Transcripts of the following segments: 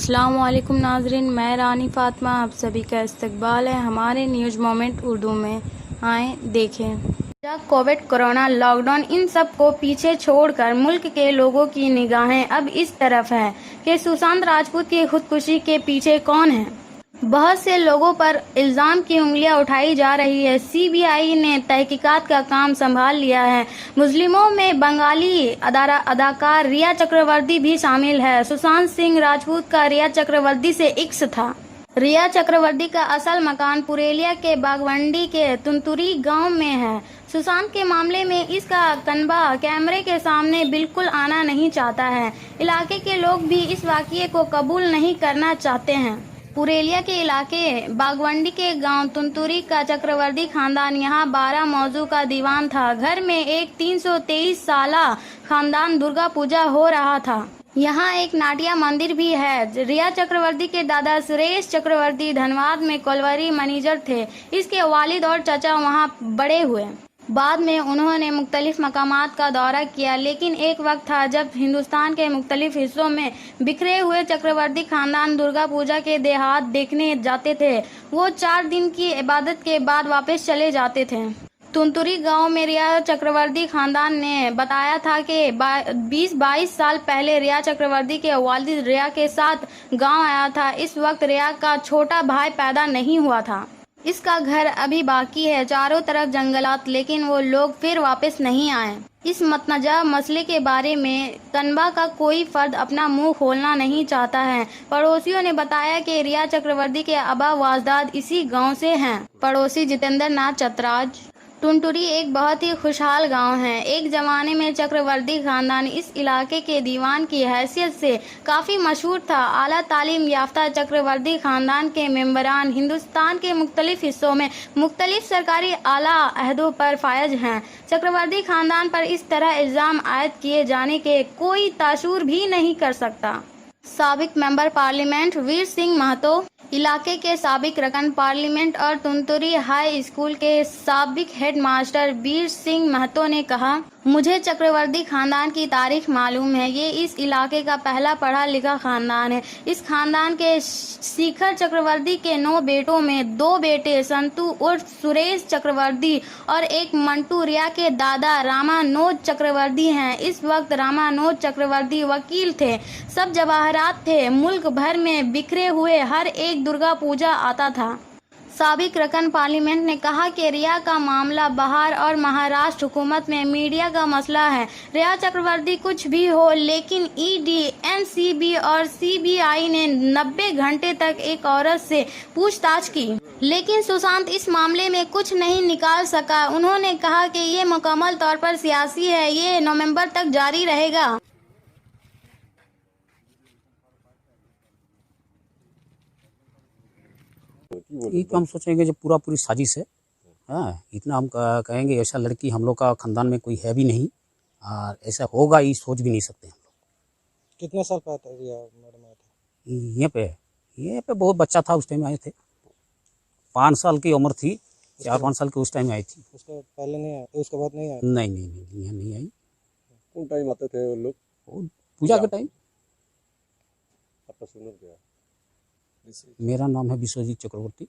अस्सलामुअलैकुम नाज़रीन, मैं रानी फ़ातिमा आप सभी का इस्तकबाल है हमारे न्यूज़ मोमेंट उर्दू में। आए देखें। कोविड, कोरोना, लॉकडाउन, इन सब को पीछे छोड़कर मुल्क के लोगों की निगाहें अब इस तरफ है कि सुशांत राजपूत की खुदकुशी के पीछे कौन है। बहुत से लोगों पर इल्जाम की उंगलियां उठाई जा रही है। सीबीआई ने तहकीकात का काम संभाल लिया है। मुस्लिमों में बंगाली अदाकार रिया चक्रवर्ती भी शामिल है। सुशांत सिंह राजपूत का रिया चक्रवर्ती से इश्क था। रिया चक्रवर्ती का असल मकान पुरुलिया के बागवंडी के तुंतुरी गांव में है। सुशांत के मामले में इसका कनबा कैमरे के सामने बिल्कुल आना नहीं चाहता है। इलाके के लोग भी इस वाकये को कबूल नहीं करना चाहते हैं। पुरुलिया के इलाके बागवंडी के गांव तुंतुरी का चक्रवर्ती खानदान यहाँ 12 मौजू का दीवान था। घर में एक 323 साला खानदान दुर्गा पूजा हो रहा था। यहाँ एक नाटिया मंदिर भी है। रिया चक्रवर्ती के दादा सुरेश चक्रवर्ती धनबाद में कोलवरी मैनेजर थे। इसके वालिद और चाचा वहाँ बड़े हुए। बाद में उन्होंने मुख्तलिफ मकामात का दौरा किया, लेकिन एक वक्त था जब हिंदुस्तान के मुख्तलिफ हिस्सों में बिखरे हुए चक्रवर्ती खानदान दुर्गा पूजा के देहात देखने जाते थे। वो 4 दिन की इबादत के बाद वापस चले जाते थे। तुंतुरी गांव में रिया चक्रवर्ती खानदान ने बताया था कि 20-22 साल पहले रिया चक्रवर्ती के वालिद रिया के साथ गांव आया था। इस वक्त रिया का छोटा भाई पैदा नहीं हुआ था। इसका घर अभी बाकी है, चारों तरफ जंगलात, लेकिन वो लोग फिर वापस नहीं आए। इस मतनज़ा मसले के बारे में कनबा का कोई फर्द अपना मुंह खोलना नहीं चाहता है। पड़ोसियों ने बताया कि रिया चक्रवर्ती के अबा वाजदाद इसी गांव से हैं। पड़ोसी जितेंद्र नाथ चतराज। टुंटुरी एक बहुत ही खुशहाल गांव है। एक जमाने में चक्रवर्ती खानदान इस इलाके के दीवान की हैसियत से काफ़ी मशहूर था। आला तालीम याफ्ता चक्रवर्ती खानदान के मेंबरान हिंदुस्तान के मुख्तलिफ हिस्सों में मुख्तलिफ सरकारी आला अहदों पर फायज हैं। चक्रवर्ती खानदान पर इस तरह इल्ज़ाम आयद किए जाने के कोई तासुर भी नहीं कर सकता। साबिक मेंबर पार्लियामेंट वीर सिंह महतो, इलाके के साबिक रकन पार्लियामेंट और तुंतुरी हाई स्कूल के साबिक हेड मास्टर वीर सिंह महतो ने कहा, मुझे चक्रवर्ती खानदान की तारीख मालूम है। ये इस इलाके का पहला पढ़ा लिखा खानदान है। इस खानदान के शिखर चक्रवर्ती के 9 बेटों में 2 बेटे संतु उर्फ सुरेश चक्रवर्ती और एक मंटू रिया के दादा रामानोज चक्रवर्ती हैं। इस वक्त रामानोज चक्रवर्ती वकील थे। सब जवाहरात थे। मुल्क भर में बिखरे हुए हर एक दुर्गा पूजा आता था। साबिक रकन पार्लियामेंट ने कहा कि रिया का मामला बिहार और महाराष्ट्र हुकूमत में मीडिया का मसला है। रिया चक्रवर्ती कुछ भी हो, लेकिन ईडी, एनसीबी और सीबीआई ने 90 घंटे तक एक औरत से पूछताछ की, लेकिन सुशांत इस मामले में कुछ नहीं निकाल सका। उन्होंने कहा कि ये मुकम्मल तौर पर सियासी है। ये नवंबर तक जारी रहेगा। ये तो हम सोचेंगे जो पूरा पूरी साजिश है। हाँ, इतना हम कहेंगे ऐसा लड़की हम लोग का खानदान में कोई है भी नहीं और ऐसा होगा ये सोच भी नहीं सकते हम लोग। कितने साल पहले रिया मैडम आए थे? यहाँ पे बहुत बच्चा था उस टाइम आए थे। 5 साल की उम्र थी, 4-5 साल की उस टाइम आई थी। उसके पहले नहीं आए? उसके बाद नहीं आए? नहीं, यहाँ नहीं आई। कौन टाइम आते थे वो लोग? पूजा के टाइम। आपका सुनर क्या? मेरा नाम है विश्वजीत चक्रवर्ती।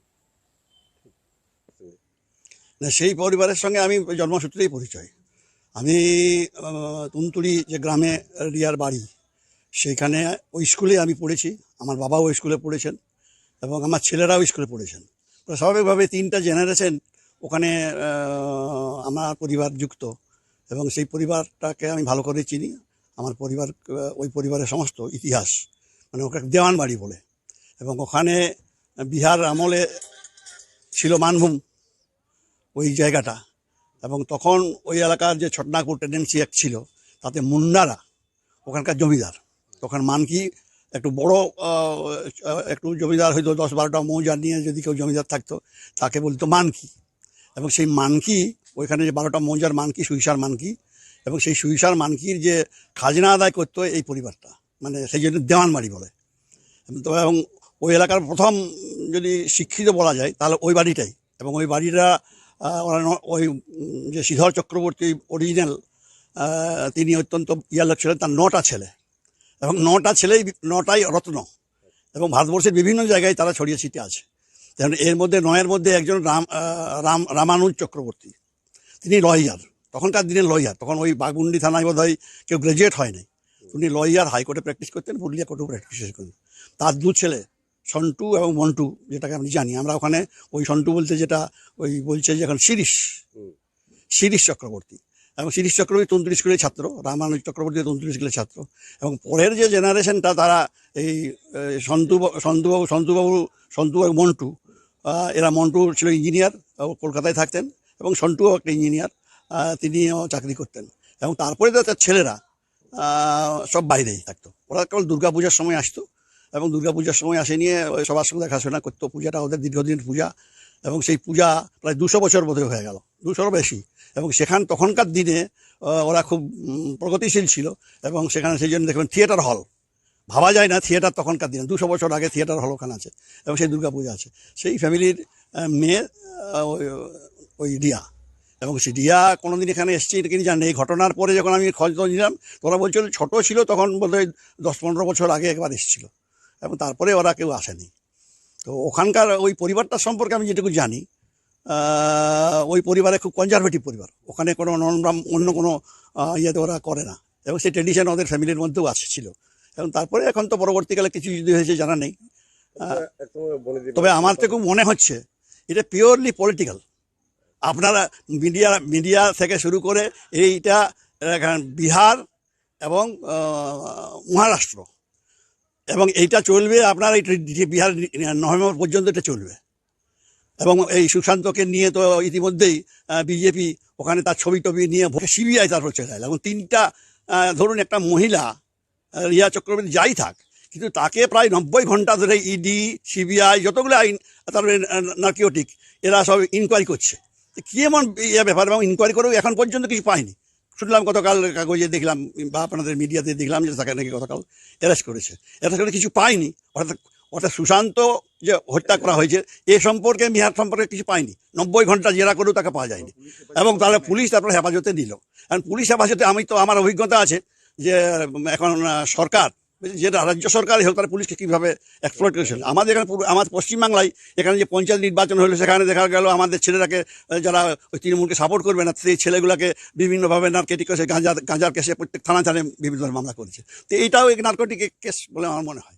না সেই পরিবারের সঙ্গে আমি জন্মসূত্রেই পরিচয়। আমি তুনতুরি যে গ্রামে রিয়ার বাড়ি, সেইখানে ওই স্কুলে আমি পড়েছি। আমার বাবাও ওই স্কুলে পড়েছেন এবং আমার ছেলেরাও স্কুলে পড়েছেন। তো স্বাভাবিকভাবে 3টা জেনারেশন ওখানে আমার পরিবার যুক্ত এবং সেই পরিবারটাকে আমি ভালো করে চিনি। আমার পরিবার ওই পরিবারের সমস্ত ইতিহাস, মানে ওকে দেওয়ান বাড়ি বলে, এবং ওখানে বিহার আমলে ছিল মানভূম ওই জায়গাটা, এবং তখন ওই এলাকার যে ছটনাকুর টেন্ডেন্সি অ্যাক্ট ছিল তাতে মুন্ডারা ওখানকার জমিদার। তখন মানকি একটু বড় একটু জমিদার হয়তো 10-12টা মৌজা নিয়ে যদি কেউ জমিদার থাকতো তাকে বলতো মানকি, এবং সেই মানকি ওইখানে যে 12টা মৌজার মানকি সুইসার মানকি, এবং সেই সুইসার মানকির যে খাজনা আদায় করতো এই পরিবারটা, মানে সেই জন্য দেওয়ান বাড়ি বলে। এবং ওই এলাকার প্রথম যদি শিক্ষিত বলা যায় তাহলে ওই বাড়িটাই, এবং ওই বাড়িটা ওই যে শ্রীধর চক্রবর্তী অরিজিনাল, তিনি অত্যন্ত লোক ছিলেন। তার 9টা ছেলে এবং 9টা ছেলেই 9টাই রত্ন, এবং ভারতবর্ষের বিভিন্ন জায়গায় তারা ছড়িয়ে ছিটিয়ে আছে। যেমন এর মধ্যে 9 এর মধ্যে একজন রামানুজ চক্রবর্তী, তিনি লয়ার, তখনকার দিনের লয়ার, তখন ওই বাঘমুন্ডি থানায় বোধহয় কেউ গ্রাজুয়েট হয় নাই, উনি লয়ার, হাইকোর্টে প্র্যাকটিস করতেন, পুরুলিয়া কোর্টেও প্র্যাকটিস করতেন। তার 2 ছেলে সন্টু এবং মন্টু, যেটাকে আমি জানি আমরা ওখানে, ওই সন্টু বলতে যেটা ওই বলছে যে এখন শিরিষ চক্রবর্তী, এবং শিরিষ চক্রবর্তী তন্ত্রী স্কুলের ছাত্র, রামানুজ চক্রবর্তী তন্ত্রী স্কুলের ছাত্র, এবং পরের যে জেনারেশনটা তারা এই সন্তুবাবু মন্টু, এরা মন্টু ছিল ইঞ্জিনিয়ার, কলকাতায় থাকতেন, এবং সন্টুও একটা ইঞ্জিনিয়ার, তিনিও চাকরি করতেন, এবং তারপরে তার ছেলেরা সব বাইরেই থাকতো। ওরা কেবল দুর্গাপূজার সময় আসতো, এবং দুর্গাপূজার সময় আসে নিয়ে সবার সঙ্গে দেখাশোনা করতো। পূজাটা ওদের দীর্ঘদিনের পূজা, এবং সেই পূজা প্রায় 200 বছর বোধহয় হয়ে গেল, 200-ও বেশি। এবং তখনকার দিনে ওরা খুব প্রগতিশীল ছিল, এবং সেখানে সেই জন্য দেখবেন থিয়েটার হল, ভাবা যায় না থিয়েটার তখনকার দিনে, 200 বছর আগে থিয়েটার হল ওখানে আছে, এবং সেই দুর্গাপূজা আছে। সেই ফ্যামিলির মেয়ে ওই রিয়া, এবং সেই রিয়া কোনোদিন এখানে এসছে এটা কিন্তু জানি। এই ঘটনার পরে যখন আমি খোঁজ নিলাম, তোরা বলছিল ছোটো ছিল তখন, বোধহয় 10-15 বছর আগে একবার এসেছিল, এবং তারপরে ওরা কেউ আসেনি। তো ওখানকার ওই পরিবারটার সম্পর্কে আমি যেটুকু জানি, ওই পরিবারে খুব কনজারভেটিভ পরিবার, ওখানে কোনো অন্য কোনো ইয়েতে ওরা করে না, এবং সেই ট্রেডিশন ওদের ফ্যামিলির মধ্যেও ছিল। এবং তারপরে এখন তো পরবর্তীকালে কিছু যদি হয়েছে জানা নেই। তবে আমার তো খুব মনে হচ্ছে এটা পিওরলি পলিটিক্যাল। আপনারা মিডিয়া থেকে শুরু করে এইটা বিহার এবং মহারাষ্ট্র, এবং এইটা চলবে আপনার এই বিহার নভেম্বর পর্যন্ত এটা চলবে। এবং এই সুশান্তকে নিয়ে তো ইতিমধ্যেই বিজেপি ওখানে তার ছবি টবি নিয়ে সিবিআই তারপর চলে এলো, এবং 3টা ধরুন একটা মহিলা রিয়া চক্রবর্তী যাই থাক, কিন্তু তাকে প্রায় 90 ঘন্টা ধরে ইডি সিবিআই যতগুলো আইন, তারপরে নার্কোটিক, এরা সব ইনকোয়ারি করছে। কী এমন ব্যাপার, এবং ইনকোয়ারি করেও এখন পর্যন্ত কিছু পায়নি। শুনলাম গতকাল কাগজে দেখলাম, বা আপনাদের মিডিয়াতে দেখলাম যে তাকে নাকি গতকাল অ্যারেস্ট করেছে। অ্যারেস্ট করে কিছু পায়নি, অর্থাৎ সুশান্ত যে হত্যা করা হয়েছে এ সম্পর্কে, বিহার সম্পর্কে কিছু পায়নি। 90 ঘন্টা জেরা করেও তাকে পাওয়া যায়নি, এবং তাহলে পুলিশ তারপরে হেফাজতে নিল। কারণ পুলিশ হেফাজতে আমার অভিজ্ঞতা আছে যে এখন সরকার, যেটা রাজ্য সরকারই হোক, তারা পুলিশকে কীভাবে এক্সপ্লয়েট করেছিল। আমাদের এখানে আমাদের পশ্চিমবাংলায় এখানে যে পঞ্চায়েত নির্বাচন হলো, সেখানে দেখা গেল আমাদের ছেলেরাকে, যারা ওই তৃণমূলকে সাপোর্ট করবে না, সেই ছেলেগুলোকে বিভিন্নভাবে নার্কোটিক কেসে, গাঁজার কেসে প্রত্যেক থানায় বিভিন্ন মামলা করেছে। তো এইটাও এক নার্কোটিক কেস বলে আমার মনে হয়।